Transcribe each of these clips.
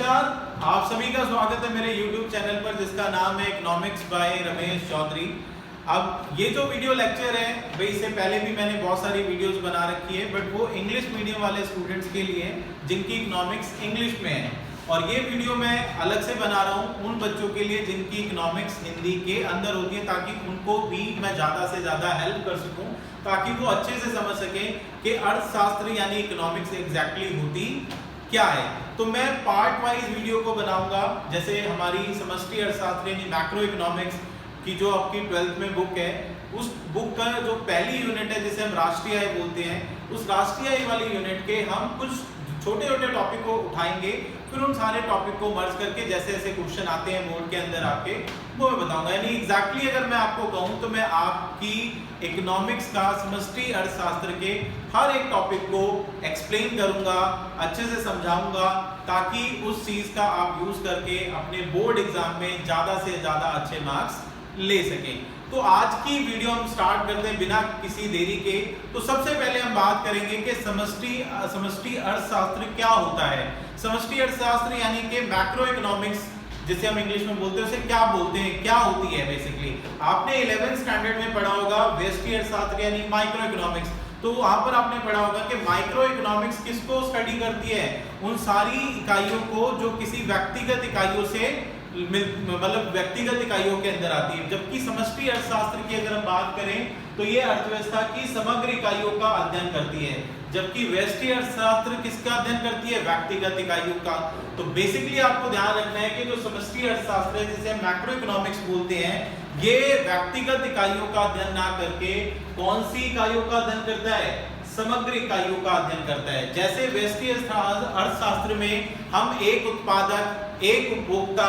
नमस्कार, आप सभी का स्वागत है मेरे YouTube चैनल पर जिसका नाम है इकोनॉमिक्स बाय रमेश चौधरी। अब ये जो वीडियो लेक्चर है भाई, इससे पहले भी मैंने बहुत सारी वीडियोस बना रखी है, बट वो इंग्लिश मीडियम वाले स्टूडेंट्स के लिए जिनकी इकोनॉमिक्स इंग्लिश में है। और ये वीडियो मैं अलग से बना रहा हूँ उन बच्चों के लिए जिनकी इकोनॉमिक्स हिंदी के अंदर होती है, ताकि उनको भी मैं ज़्यादा से ज़्यादा हेल्प कर सकूँ, ताकि वो अच्छे से समझ सकें कि अर्थशास्त्र यानी इकोनॉमिक्स एग्जैक्टली होती क्या है। तो मैं पार्ट वाइज वीडियो को बनाऊंगा। जैसे हमारी समष्टि अर्थशास्त्र यानी मैक्रो इकोनॉमिक्स की जो आपकी 12th में बुक है, उस बुक का जो पहली यूनिट है जिसे हम राष्ट्रीय आय बोलते हैं, उस राष्ट्रीय आय वाली यूनिट के हम कुछ छोटे छोटे टॉपिक को उठाएंगे, फिर उन सारे टॉपिक को मर्ज करके जैसे जैसे क्वेश्चन आते हैं मोड के अंदर आपके, वो मैं बताऊंगा। यानी एग्जैक्टली अगर मैं आपको कहूं तो मैं आपकी इकोनॉमिक्स का समष्टि अर्थशास्त्र के हर एक टॉपिक को एक्सप्लेन करूंगा, अच्छे से समझाऊंगा, ताकि उस चीज का आप यूज करके अपने बोर्ड एग्जाम में ज्यादा से ज्यादा अच्छे मार्क्स ले सकें। तो आज की वीडियो हम स्टार्ट करते हैं बिना किसी देरी के। तो सबसे पहले हम बात करेंगे कि समष्टि अर्थशास्त्र क्या होता है। समष्टि अर्थशास्त्र यानी कि मैक्रो इकोनॉमिक्स जिसे हम इंग्लिश में बोलते हैं, उसे क्या बोलते हैं, क्या होती है। बेसिकली आपने 11th स्टैंडर्ड में पढ़ा होगा व्यष्टि अर्थशास्त्र यानी माइक्रो इकोनॉमिक्स। तो वहां पर आपने पढ़ा होगा कि माइक्रो इकोनॉमिक्स किसको स्टडी करती है, उन सारी इकाइयों को जो किसी व्यक्तिगत इकाइयों से मतलब व्यक्तिगत इकाइयों के अंदर आती है। जबकि समष्टि अर्थशास्त्र की अगर हम बात करें तो ये अर्थव्यवस्था की समग्र इकाइयों का अध्ययन करती है, जबकि व्यष्टि अर्थशास्त्र किसका अध्ययन करती है, व्यक्तिगत इकाइयों का। तो बेसिकली आपको ध्यान रखना है कि जो समष्टि अर्थशास्त्र है जिसे हम मैक्रो इकोनॉमिक्स बोलते हैं, ये व्यक्तिगत इकाइयों का अध्ययन ना करके कौन सी इकाइयों का अध्ययन करता है, समग्र इकाइयों का अध्ययन करता है। जैसे व्यष्टि अर्थशास्त्र में हम एक उत्पादक, एक उपभोक्ता,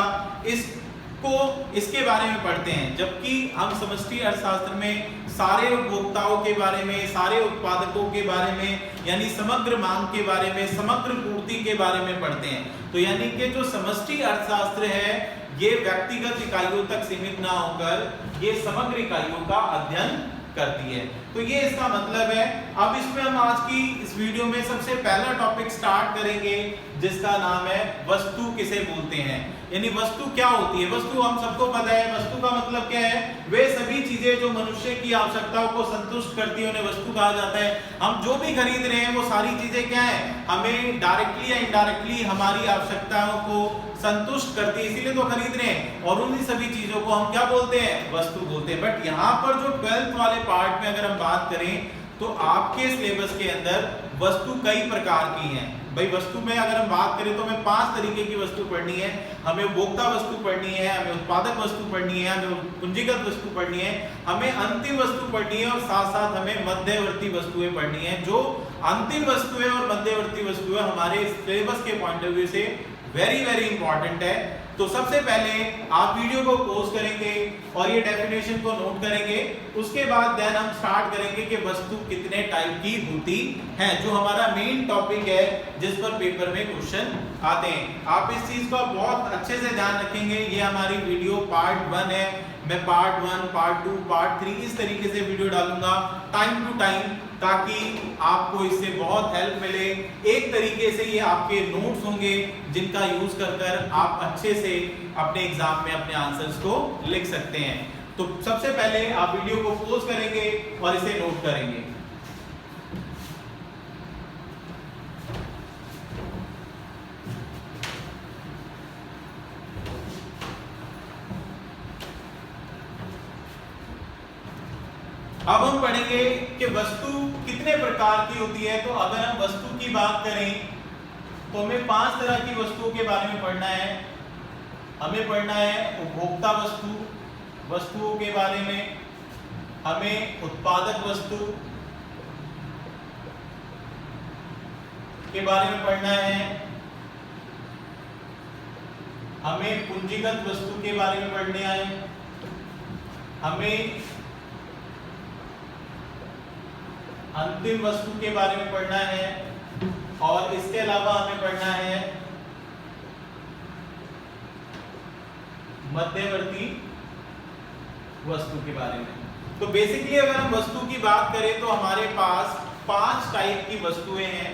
इसके बारे में पढ़ते हैं, जबकि हम समष्टि अर्थशास्त्र में सारे उपभोक्ताओं के बारे में, सारे उत्पादकों के बारे में, यानी समग्र मांग के बारे में, समग्र पूर्ति के बारे में पढ़ते हैं। तो यानी कि जो समष्टि अर्थशास्त्र है ये व्यक्तिगत इकाइयों तक सीमित ना होकर ये समग्र इकाइयों का अध्ययन करती है। तो ये इसका मतलब है। अब इसमें हम आज की इस वीडियो में सबसे पहला टॉपिक स्टार्ट करेंगे जिसका नाम है वस्तु किसे बोलते हैं। यानी वस्तु क्या होती है। वस्तु हम सबको पता है, वस्तु का मतलब क्या है, वे सभी चीजें जो मनुष्य की आवश्यकताओं को संतुष्ट करती है उन्हें वस्तु कहा जाता है। हम जो भी खरीद रहे हैं वो सारी चीजें क्या है, हमें डायरेक्टली या इनडायरेक्टली हमारी आवश्यकताओं को संतुष्ट करती है, इसीलिए तो खरीद रहे हैं। और उन्हीं सभी चीजों को हम क्या बोलते हैं, वस्तु बोलते हैं। बट यहाँ पर जो 12th वाले पार्ट में अगर हम बात करें तो आपके सिलेबस के अंदर वस्तु कई प्रकार की हैं। भाई वस्तु में अगर हम बात करें तो हमें 5 तरीके की वस्तु पढ़नी है। हमें उपभोक्ता वस्तु पढ़नी है, हमें उत्पादक वस्तु पढ़नी है, हमें पूंजीगत वस्तु पढ़नी है, हमें अंतिम वस्तु पढ़नी है, और साथ साथ हमें मध्यवर्ती वस्तुएं पढ़नी है। जो अंतिम वस्तु है और मध्यवर्ती वस्तु है हमारे सिलेबस के पॉइंट ऑफ व्यू से वेरी इंपॉर्टेंट है। तो सबसे पहले आप वीडियो को पॉज करेंगे और ये डेफिनेशन को नोट करेंगे। उसके बाद देन हम स्टार्ट करेंगे कि वस्तु कितने टाइप की होती है, जो हमारा मेन टॉपिक है जिस पर पेपर में क्वेश्चन आते हैं। आप इस चीज का बहुत अच्छे से ध्यान रखेंगे। ये हमारी वीडियो पार्ट 1 है। मैं पार्ट 1, पार्ट 2, पार्ट 3 इस तरीके से वीडियो डालूंगा टाइम टू टाइम, ताकि आपको इससे बहुत हेल्प मिले। एक तरीके से ये आपके नोट्स होंगे जिनका यूज कर आप अच्छे से अपने एग्जाम में अपने आंसर्स को लिख सकते हैं। तो सबसे पहले आप वीडियो को पॉज करेंगे और इसे नोट करेंगे। अब हम पढ़ेंगे कि वस्तु कितने प्रकार की होती है। तो अगर हम वस्तु की बात करें तो हमें 5 तरह की वस्तुओं के बारे में पढ़ना है। हमें पढ़ना है उपभोक्ता वस्तुओं के बारे में, हमें उत्पादक वस्तु के बारे में पढ़ना है, हमें पूंजीगत वस्तु के बारे में पढ़ना है, हमें अंतिम वस्तु के बारे में पढ़ना है, और इसके अलावा हमें पढ़ना है मध्यवर्ती वस्तु के बारे में। तो बेसिकली अगर हम वस्तु की बात करें तो हमारे पास 5 टाइप की वस्तुएं हैं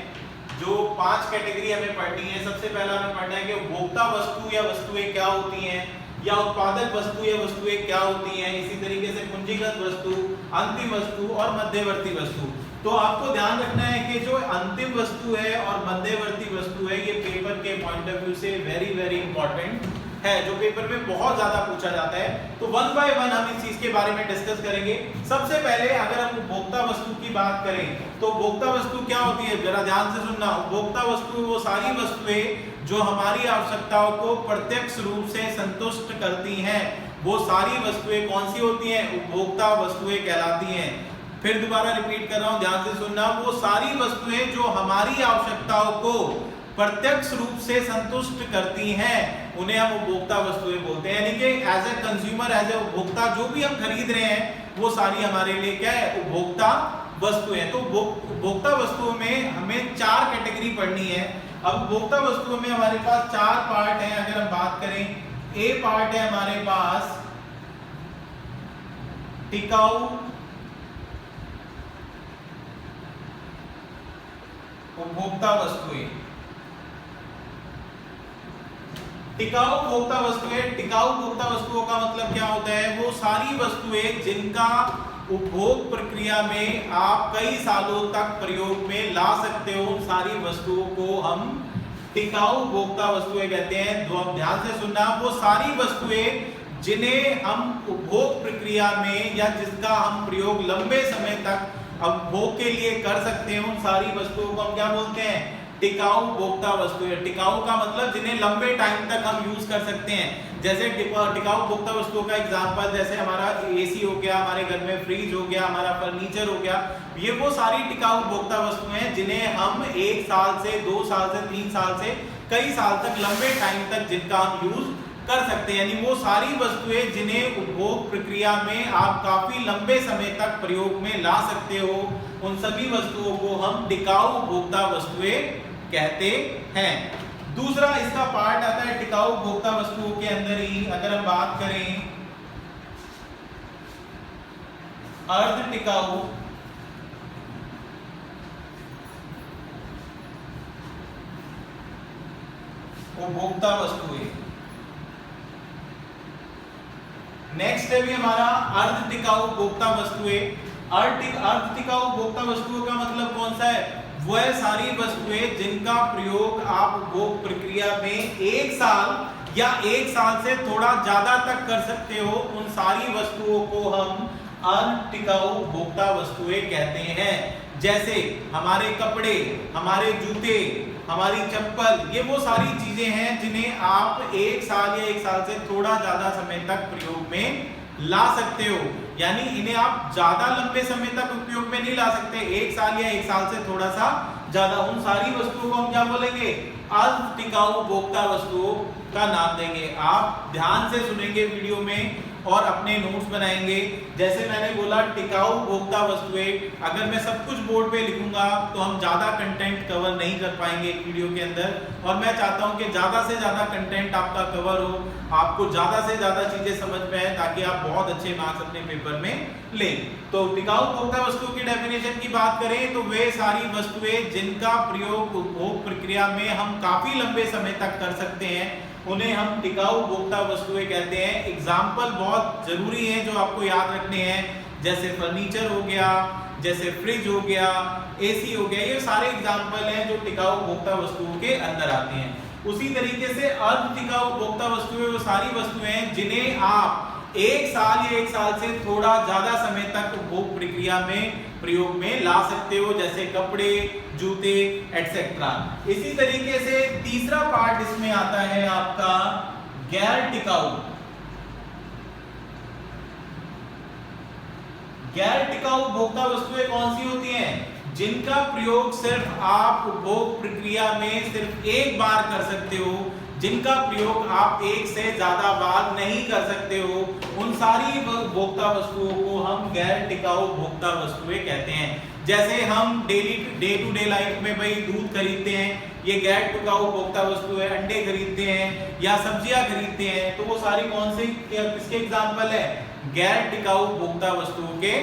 जो 5 कैटेगरी हमें पढ़नी है। सबसे पहला हमें पढ़ना है कि उपभोक्ता वस्तु या वस्तुएं क्या होती हैं, या उत्पादक वस्तु या वस्तुएं क्या होती हैं। इसी तरीके से पूंजीगत वस्तु, अंतिम वस्तु और मध्यवर्ती वस्तु। तो आपको ध्यान रखना है कि जो अंतिम वस्तु है और मध्यवर्ती वस्तु है, ये पेपर के पॉइंट ऑफ व्यू से वेरी वेरी इंपॉर्टेंट है, जो पेपर में बहुत ज्यादा पूछा जाता है। तो वन बाय वन हम इस चीज के बारे में डिस्कस करेंगे। सबसे पहले अगर हम उपभोक्ता वस्तु की बात करें तो उपभोक्ता वस्तु क्या होती है, जरा ध्यान से सुनना। उपभोक्ता वस्तु वो सारी वस्तुएं जो हमारी आवश्यकताओं को प्रत्यक्ष रूप से संतुष्ट करती हैं, वो सारी वस्तुएं कौन सी होती हैं, उपभोक्ता वस्तुएं कहलाती हैं। फिर दोबारा रिपीट कर रहा हूं, ध्यान से सुनना। वो सारी वस्तुएं जो हमारी आवश्यकताओं को प्रत्यक्ष रूप से संतुष्ट करती हैं, उन्हें हम उपभोक्ता वस्तुएं बोलते हैं। यानी कि as a consumer, as a उपभोक्ता जो भी हम खरीद रहे हैं, वो सारी हमारे लिए क्या है, उपभोक्ता वस्तुएं। तो उपभोक्ता वस्तुओं में हमें 4 कैटेगरी पढ़नी है। अब उपभोक्ता वस्तुओं में हमारे पास 4 पार्ट हैं। अगर हम बात करें, ए पार्ट है हमारे पास टिकाऊ उपभोक्ता वस्तुएं। टिकाऊ उपभोक्ता वस्तुएं, टिकाऊ उपभोक्ता वस्तुओं का मतलब क्या होता है, वो सारी वस्तुएं जिनका उपभोग प्रक्रिया में आप कई सालों तक प्रयोग में ला सकते हो, उन सारी वस्तुओं को हम टिकाऊ उपभोक्ता वस्तुएं कहते हैं। तो ध्यान से सुनना, वो सारी वस्तुएं जिन्हें हम उपभोग प्रक्रिया में या जिसका हम प्रयोग लंबे समय तक उपभोग के लिए कर सकते हैं, उन सारी वस्तुओं को हम क्या बोलते हैं, टिकाऊ उपभोक्ता वस्तुएं। टिकाऊ का मतलब जिन्हें लंबे टाइम तक हम यूज कर सकते हैं। जैसे टिकाऊ उपभोक्ता वस्तुओं का एग्जांपल, जैसे हमारा एसी हो गया, हमारे घर में फ्रिज हो गया, हमारा फर्नीचर हो गया, ये वो सारी टिकाऊ उपभोक्ता वस्तुएं हैं जिन्हें हम 1 साल से 2 साल से 3 साल से कई साल तक, लंबे टाइम तक जिनका हम यूज कर सकते हैं। यानी वो सारी वस्तुएं जिन्हें उपभोग प्रक्रिया में आप काफी लंबे समय तक प्रयोग में ला सकते हो, उन सभी वस्तुओं को हम टिकाऊ उपभोक्ता वस्तुएं कहते हैं। दूसरा इसका पार्ट आता है टिकाऊ उपभोक्ता वस्तुओं के अंदर ही, अगर हम बात करें अर्ध टिकाऊ उपभोक्ता वस्तुएं। नेक्स्ट है भी हमारा अर्ध टिकाऊ उपभोक्ता वस्तुएं। अर्ध टिकाऊ उपभोक्ता वस्तुओं का मतलब कौन सा है, वह सारी वस्तुएं जिनका प्रयोग आप उपभोग प्रक्रिया में 1 साल या 1 साल से थोड़ा ज्यादा तक कर सकते हो, उन सारी वस्तुओं को हम अर्ध टिकाऊ उपभोक्ता वस्तुएं कहते हैं। जैसे हमारे कपड़े, हमारे जूते, हमारी चप्पल, ये वो सारी चीजें हैं जिन्हें आप 1 साल या 1 साल से थोड़ा ज्यादा समय तक प्रयोग में ला सकते हो। यानी इन्हें आप ज्यादा लंबे समय तक उपयोग में नहीं ला सकते, 1 साल या 1 साल से थोड़ा सा ज्यादा। उन सारी वस्तुओं को हम क्या बोलेंगे, अर्ध टिकाऊ उपभोक्ता वस्तुओं का नाम देंगे। आप ध्यान से सुनेंगे वीडियो में और अपने नोट्स बनाएंगे। जैसे मैंने बोला टिकाऊ उपभोक्ता वस्तुएं, अगर मैं सब कुछ बोर्ड पे लिखूंगा तो हम ज्यादा कंटेंट कवर नहीं कर पाएंगे एक वीडियो के अंदर, और मैं चाहता हूं कि ज्यादा से ज्यादा कंटेंट आपका कवर हो, आपको ज्यादा से ज्यादा चीजें समझ में आए, ताकि आप बहुत अच्छे मार्क्स अपने पेपर में लें। तो टिकाऊ उपभोक्ता वस्तुओं की डेफिनेशन की बात करें तो वे सारी वस्तुएं जिनका प्रयोग उपभोग प्रक्रिया में हम काफी लंबे समय तक कर सकते हैं, उन्हें हम टिकाऊ उपभोक्ता वस्तुएं कहते हैं। एग्जाम्पल बहुत जरूरी है जो आपको याद रखने हैं, जैसे फर्नीचर हो गया, जैसे फ्रिज हो गया, एसी हो गया, ये सारे एग्जाम्पल हैं जो टिकाऊ उपभोक्ता वस्तुओं के अंदर आते हैं। उसी तरीके से अर्ध टिकाऊ उपभोक्ता वस्तुएं वो सारी वस्तुएं हैं जिन्हें आप 1 साल या 1 साल से थोड़ा ज्यादा समय तक उपभोग प्रक्रिया में प्रयोग में ला सकते हो, जैसे कपड़े, जूते एटसेट्रा। इसी तरीके से तीसरा पार्ट इसमें आता है आपका गैर टिकाऊ। गैर टिकाऊ उपभोक्ता वस्तुएं कौन सी होती हैं, जिनका प्रयोग सिर्फ आप उपभोग प्रक्रिया में सिर्फ 1 बार कर सकते हो, जिनका प्रयोग आप 1 से ज्यादा बार नहीं कर सकते हो, उन सारी उपभोक्ता वस्तुओं को हम गैर टिकाऊ उपभोक्ता वस्तुएं कहते हैं। जैसे हम डे टू डे लाइफ में भाई दूध खरीदते हैं, ये गैर टिकाऊ उपभोक्ता वस्तु है, अंडे खरीदते हैं या सब्जियां खरीदते हैं, तो वो सारी कौन सी किसके एग्जाम्पल है, गैर टिकाऊ उपभोक्ता वस्तुओं के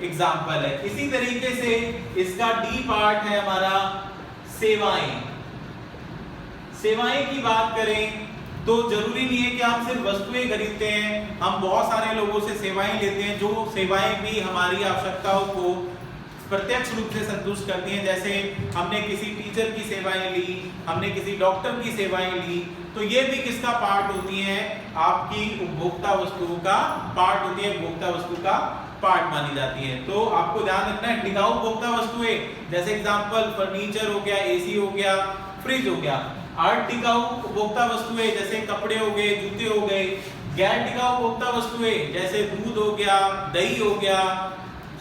एग्जाम्पल है। इसी तरीके से इसका डी पार्ट है हमारा सेवाएं। सेवाएं की बात करें तो जरूरी नहीं है कि हम सिर्फ वस्तुएं खरीदते हैं, हम बहुत सारे लोगों से सेवाएं लेते हैं, जो सेवाएं भी हमारी आवश्यकताओं को प्रत्यक्ष रूप से संतुष्ट करती हैं। जैसे हमने किसी टीचर की सेवाएं ली, हमने किसी डॉक्टर की सेवाएं ली, तो ये भी किसका पार्ट होती हैं, आपकी उपभोक्ता वस्तुओं का पार्ट होती है, उपभोक्ता वस्तु का पार्ट मानी जाती है। तो आपको ध्यान रखना है, टिकाऊ उपभोक्ता वस्तुएं जैसे एग्जांपल फर्नीचर हो गया, एसी हो गया, फ्रिज हो गया। अर्ध टिकाऊ उपभोक्ता वस्तुएं जैसे कपड़े हो गए, जूते हो गए। गैर टिकाऊ उपभोक्ता वस्तुएं जैसे दूध हो गया, दही हो गया,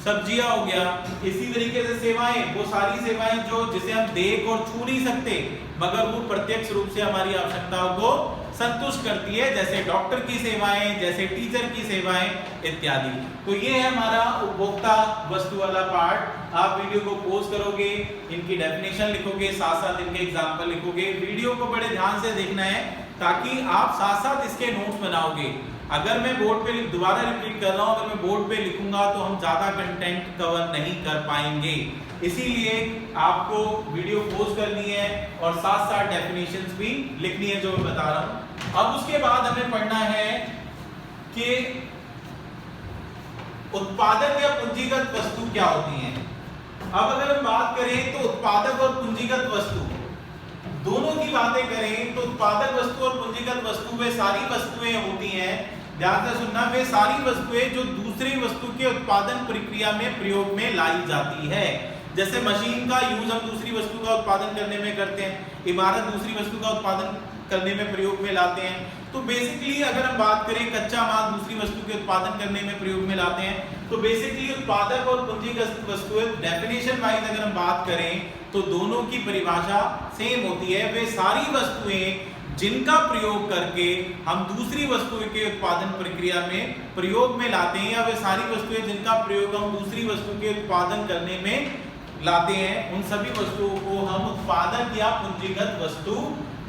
सब्जियां हो गया। इसी तरीके से सेवाएं, वो सारी सेवाएं जो जिसे हम देख और छू नहीं सकते मगर वो प्रत्यक्ष रूप से हमारी आवश्यकताओं को संतुष्ट करती है, जैसे डॉक्टर की सेवाएं, जैसे टीचर की सेवाएं इत्यादि। तो ये है हमारा उपभोक्ता वस्तु वाला पार्ट। आप वीडियो को पॉज करोगे, इनकी डेफिनेशन लिखोगे, साथ साथ इनके एग्जांपल लिखोगे। वीडियो को बड़े ध्यान से देखना है ताकि आप साथ साथ इसके नोट्स बनाओगे। अगर मैं बोर्ड पे दोबारा रिपीट कर रहा हूं, अगर मैं बोर्ड पे लिखूंगा तो हम ज्यादा कंटेंट कवर नहीं कर पाएंगे, इसीलिए आपको वीडियो पॉज करनी है और साथ साथ डेफिनेशंस भी लिखनी है जो मैं बता रहा हूं। अब उसके बाद हमें पढ़ना है कि उत्पादक या पूंजीगत वस्तु क्या होती है। अब अगर हम बात करें तो उत्पादक और पूंजीगत वस्तु दोनों की बातें करें तो उत्पादक वस्तु और पूंजीगत वस्तु वे सारी वस्तुएं होती हैं, ध्यान से सुनना, वे सारी वस्तुएं जो दूसरी वस्तु के उत्पादन प्रक्रिया में प्रयोग में लाई जाती है। जैसे मशीन का यूज हम दूसरी वस्तु का उत्पादन करने में करते हैं, इमारत दूसरी वस्तु का उत्पादन करने में प्रयोग में लाते हैं। तो बेसिकली अगर हम बात करें कच्चा माल दूसरी वस्तु के उत्पादन करने में प्रयोग में लाते हैं, तो बेसिकली उत्पादक और पूंजीगत वस्तुएं डेफिनेशन वाइज अगर हम बात करें तो दोनों की परिभाषा सेम होती है। वे सारी वस्तुएं जिनका प्रयोग करके हम दूसरी वस्तु के उत्पादन प्रक्रिया में प्रयोग में लाते हैं, या वे सारी वस्तुएं जिनका प्रयोग हम दूसरी वस्तु के उत्पादन करने में लाते हैं, उन सभी वस्तुओं को हम उत्पादक या पूंजीगत वस्तु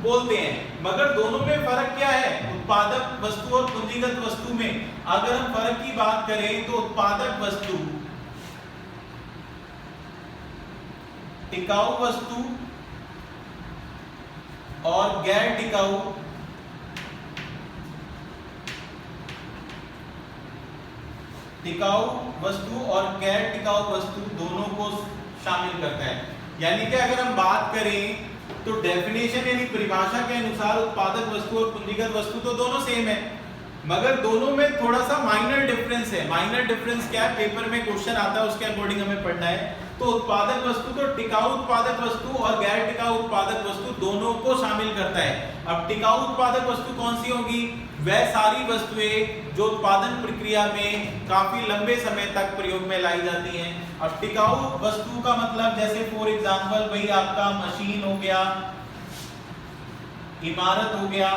बोलते हैं। मगर दोनों में फर्क क्या है, उत्पादक वस्तु और पूंजीगत वस्तु में अगर हम फर्क की बात करें तो उत्पादक वस्तु टिकाऊ वस्तु और गैर टिकाऊ वस्तु और गैर टिकाऊ वस्तु दोनों को शामिल करता है। यानी कि अगर हम बात करें तो डेफिनेशन यानी परिभाषा के अनुसार उत्पादक वस्तु और पूंजीगत वस्तु तो दोनों सेम है, मगर दोनों में थोड़ा सा माइनर डिफरेंस है। माइनर डिफरेंस क्या है, पेपर में क्वेश्चन आता है, उसके अकॉर्डिंग हमें पढ़ना है। तो उत्पादक वस्तु तो टिकाऊ उत्पादक वस्तु और गैर टिकाऊ उत्पादक वस्तु दोनों को शामिल करता है। अब टिकाऊ उत्पादक वस्तु कौन सी होगी, वह सारी वस्तुएं जो उत्पादन प्रक्रिया में काफी लंबे समय तक प्रयोग में लाई जाती हैं। अब टिकाऊ वस्तु का मतलब जैसे फॉर एग्जांपल भाई आपका मशीन हो गया, इमारत हो गया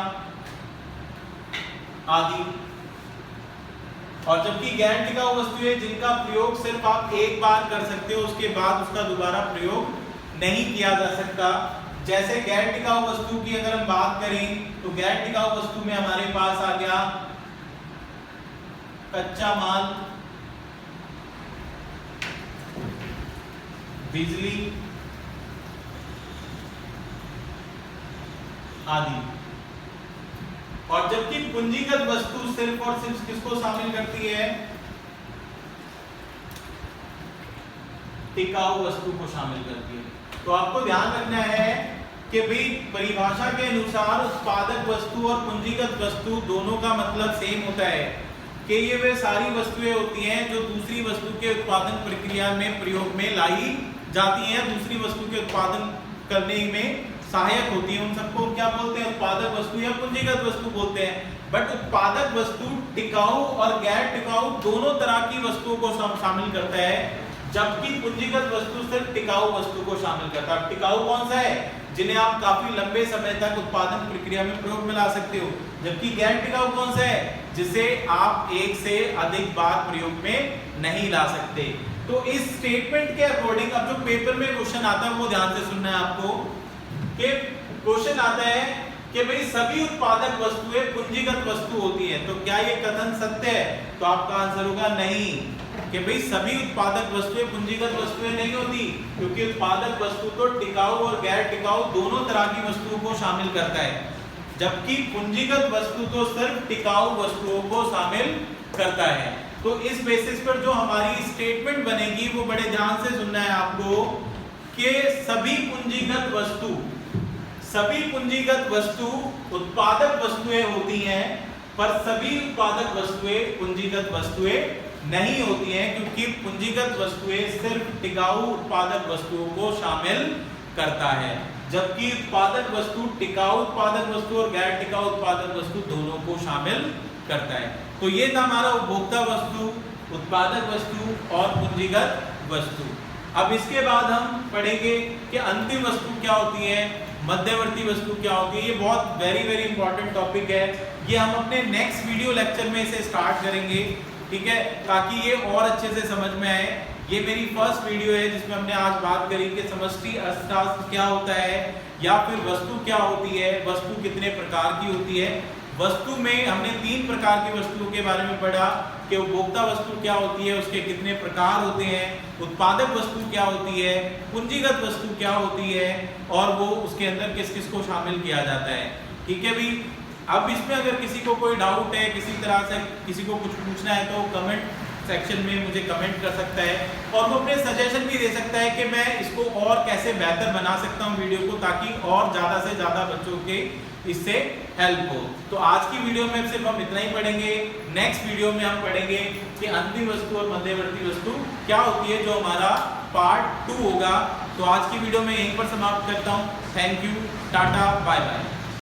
आदि। और जबकि गैर टिकाऊ वस्तुएं जिनका प्रयोग सिर्फ आप एक बार कर सकते हो, उसके बाद उसका दोबारा प्रयोग नहीं किया जा सकता। जैसे गैर टिकाऊ वस्तु की अगर हम बात करें तो गैर टिकाऊ वस्तु में हमारे पास आ गया कच्चा माल, बिजली आदि। और जबकि पूंजीगत वस्तु सिर्फ और सिर्फ किसको शामिल करती है, टिकाऊ वस्तु को शामिल करती है। तो आपको ध्यान रखना है कि भाई परिभाषा के अनुसार उत्पादक वस्तु और पूंजीगत वस्तु दोनों का मतलब सेम होता है कि ये वे सारी वस्तुएं होती हैं जो दूसरी वस्तु के उत्पादन प्रक्रिया में प्रयोग में लाई जाती हैं, दूसरी वस्तु के उत्पादन करने में सहायक होती है। उन सबको क्या बोलते हैं, उत्पादक वस्तु या पूंजीगत वस्तु बोलते हैं। बट उत्पादक वस्तु टिकाऊ और गैर टिकाऊ दोनों तरह की वस्तुओं को शामिल करता है, जबकि पूंजीगत वस्तु सिर्फ टिकाऊ वस्तु को शामिल करता है। टिकाऊ कौन सा है, जिन्हें आप काफी लंबे समय तक उत्पादन प्रक्रिया में प्रयोग में ला सकते हो। जबकि गैर टिकाऊ कौन सा है, जिसे आप एक से अधिक बार प्रयोग में नहीं ला सकते। तो इस स्टेटमेंट के अकॉर्डिंग अब जो पेपर में क्वेश्चन आता है वो ध्यान से सुनना है आपको। कि क्वेश्चन आता है कि भाई सभी उत्पादक वस्तुएं पूंजीगत वस्तु होती है। तो क्या ये कथन सत्य है? तो आपका आंसर होगा नहीं, कि भाई सभी उत्पादक वस्तुएं पूंजीगत वस्तुएं नहीं होती, क्योंकि उत्पादक वस्तु तो टिकाऊ और गैर टिकाऊ दोनों तरह की वस्तुओं को शामिल करता है, जबकि पूंजीगत वस्तु तो सिर्फ टिकाऊ वस्तुओं को शामिल करता है। तो इस बेसिस पर जो हमारी स्टेटमेंट बनेगी वो बड़े ध्यान से सुनना है आपको, कि सभी पूंजीगत वस्तु उत्पादक वस्तुएं होती हैं, पर सभी उत्पादक वस्तुएं पूंजीगत वस्तुएं नहीं होती हैं, क्योंकि पूंजीगत वस्तुएं सिर्फ टिकाऊ उत्पादक वस्तुओं को शामिल करता है, जबकि उत्पादक वस्तु टिकाऊ उत्पादक वस्तु और गैर टिकाऊ उत्पादक वस्तु दोनों को शामिल करता है। तो ये था हमारा उपभोक्ता वस्तु, उत्पादक वस्तु और पूंजीगत वस्तु। अब इसके बाद हम पढ़ेंगे कि अंतिम वस्तु क्या होती है, मध्यवर्ती वस्तु क्या होती है। ये बहुत वेरी इंपॉर्टेंट टॉपिक है, ये हम अपने नेक्स्ट वीडियो लेक्चर में इसे स्टार्ट करेंगे, ठीक है, ताकि ये और अच्छे से समझ में आए। ये मेरी फर्स्ट वीडियो है जिसमें हमने आज बात करी कि समष्टि अर्थशास्त्र क्या होता है, या फिर वस्तु क्या होती है, वस्तु कितने प्रकार की होती है। वस्तु में हमने 3 प्रकार की वस्तुओं के बारे में पढ़ा, कि उपभोक्ता वस्तु क्या होती है, उसके कितने प्रकार होते हैं, उत्पादक वस्तु क्या होती है, पूंजीगत वस्तु क्या होती है, और वो उसके अंदर किस किस को शामिल किया जाता है। ठीक है भी, अब इसमें अगर किसी को कोई डाउट है, किसी तरह से किसी को कुछ पूछना है, तो कमेंट सेक्शन में मुझे कमेंट कर सकता है, और वो अपने सजेशन भी दे सकता है कि मैं इसको और कैसे बेहतर बना सकता हूँ वीडियो को, ताकि और ज़्यादा से ज़्यादा बच्चों के इससे हेल्प हो। तो आज की वीडियो में सिर्फ हम इतना ही पढ़ेंगे। नेक्स्ट वीडियो में हम पढ़ेंगे कि अंतिम वस्तु और मध्यवर्ती वस्तु क्या होती है, जो हमारा पार्ट 2 होगा। तो आज की वीडियो में यहीं पर समाप्त करता हूँ। Thank you, tata, bye bye.